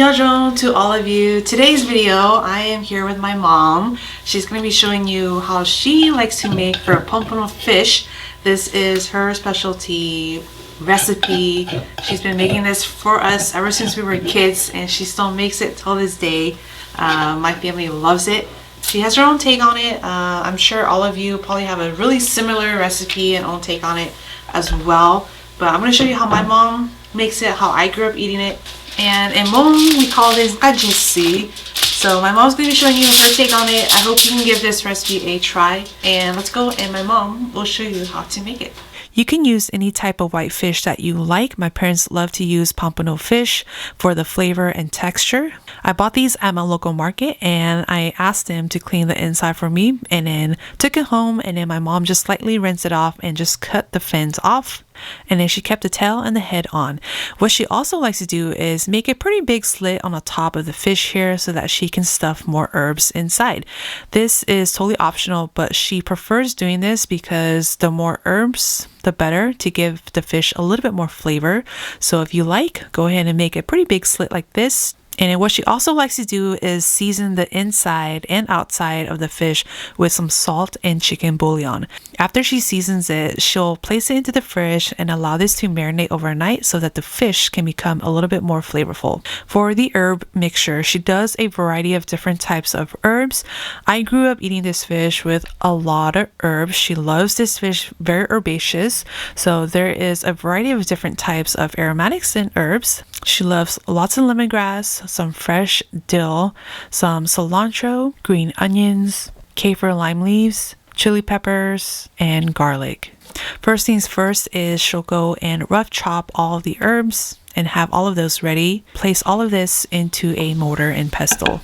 Annyeonghaseyo to all of you. Today's video, I am here with my mom. She's going to be showing you how she likes to make her Pompano fish. This is her specialty recipe. She's been making this for us ever since we were kids, and she still makes it till this day. My family loves it. She has her own take on it. I'm sure all of you probably have a really similar recipe and own take on it as well. But I'm going to show you how my mom makes it, how I grew up eating it. And in Hmong, we call this Nqaj Ntseg Xwv. So my mom's going to be showing you her take on it. I hope you can give this recipe a try. And let's go, and my mom will show you how to make it. You can use any type of white fish that you like. My parents love to use Pompano fish for the flavor and texture. I bought these at my local market, and I asked them to clean the inside for me, and then took it home, and then my mom just lightly rinsed it off and just cut the fins off. And then she kept the tail and the head on. What she also likes to do is make a pretty big slit on the top of the fish here so that she can stuff more herbs inside. This is totally optional, but she prefers doing this because the more herbs, the better, to give the fish a little bit more flavor. So if you like, go ahead and make a pretty big slit like this. And then what she also likes to do is season the inside and outside of the fish with some salt and chicken bouillon. After she seasons it, she'll place it into the fridge and allow this to marinate overnight so that the fish can become a little bit more flavorful. For the herb mixture, she does a variety of different types of herbs. I grew up eating this fish with a lot of herbs. She loves this fish, very herbaceous. So there is a variety of different types of aromatics and herbs. She loves lots of lemongrass, some fresh dill, some cilantro, green onions, kaffir lime leaves, chili peppers, and garlic. First things first is she'll go and rough chop all of the herbs and have all of those ready. Place all of this into a mortar and pestle.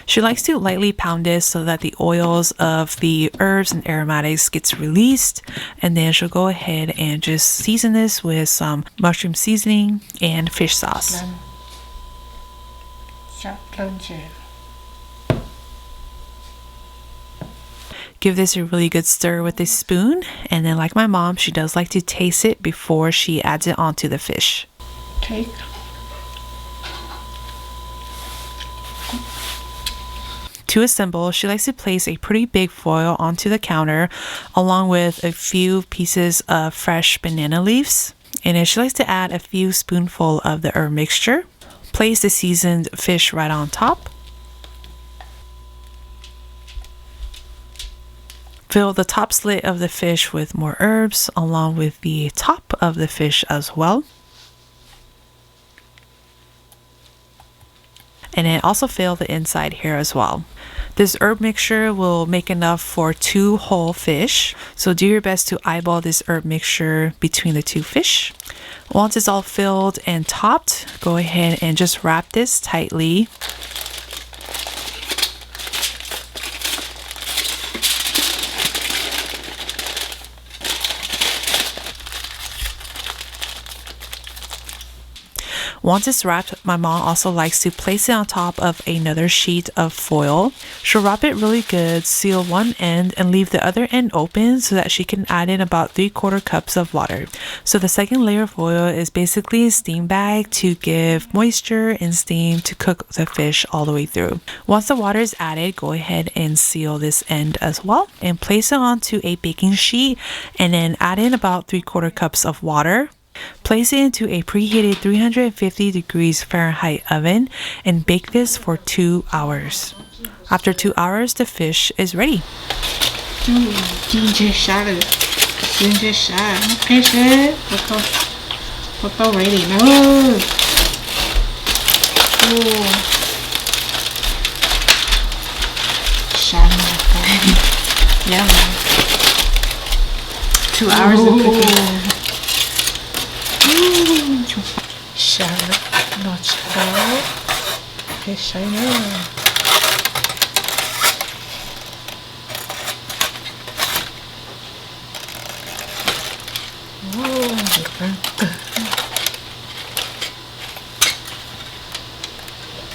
She likes to lightly pound this so that the oils of the herbs and aromatics gets released, and then she'll go ahead and just season this with some mushroom seasoning and fish sauce. Give this a really good stir with a spoon, and then like my mom, she does like to taste it before she adds it onto the fish. Take. To assemble, she likes to place a pretty big foil onto the counter along with a few pieces of fresh banana leaves. And then she likes to add a few spoonfuls of the herb mixture. Place the seasoned fish right on top. Fill the top slit of the fish with more herbs along with the top of the fish as well. And then also fill the inside here as well. This herb mixture will make enough for 2 whole fish, so do your best to eyeball this herb mixture between the 2 fish. Once it's all filled and topped, go ahead and just wrap this tightly. Once it's wrapped, my mom also likes to place it on top of another sheet of foil. She'll wrap it really good, seal one end, and leave the other end open so that she can add in about 3/4 cups of water. So the second layer of foil is basically a steam bag to give moisture and steam to cook the fish all the way through. Once the water is added, go ahead and seal this end as well and place it onto a baking sheet, and then add in about 3/4 cups of water. Place it into a preheated 350 degrees Fahrenheit oven and bake this for 2 hours. After 2 hours, the fish is ready. Ginger salad. Ginger salad. Okay, sir. Photo ready. No. Oh. Salad. Yeah. 2 hours of cooking. Salad, not salad. Yes, I know.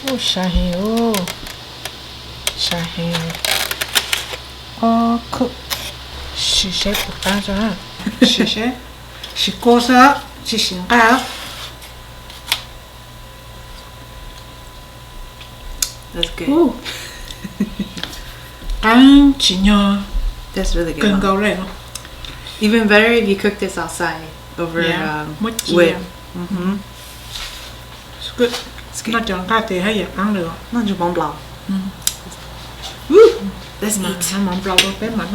Oh, shahi, shahi. All cooked. She shaped the pasta. She goes up. She sink out. That's good. Ooh. Ăn chỉ nhờ That's really good. cần Mom. gấu lên. Even better if you cook this outside over Mất with. It's good. Nó chọn cá thì hay ăn được. Nó chỉ bóng blau. Let's eat. Nó mỏng blau bé mặn.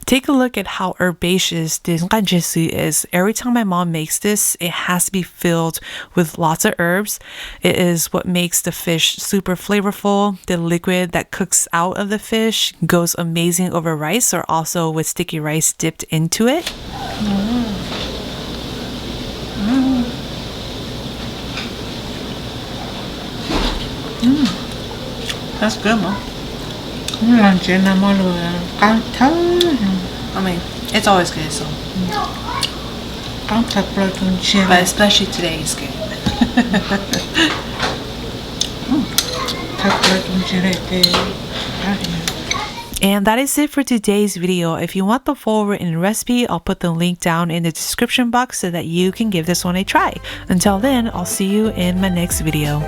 Take a look at how herbaceous this Nqaj Ntseg Xwv is. Every time my mom makes this, it has to be filled with lots of herbs. It is what makes the fish super flavorful. The liquid that cooks out of the fish goes amazing over rice or also with sticky rice dipped into it. That's good, Mom. Làm chuyện nào mà lừa ăn thớ. I mean, it's always good, so. Ăn thật là con chè. But especially today is good. Thật là con chè thì. And that is it for today's video. If you want the full written recipe, I'll put the link down in the description box so that you can give this one a try. Until then, I'll see you in my next video.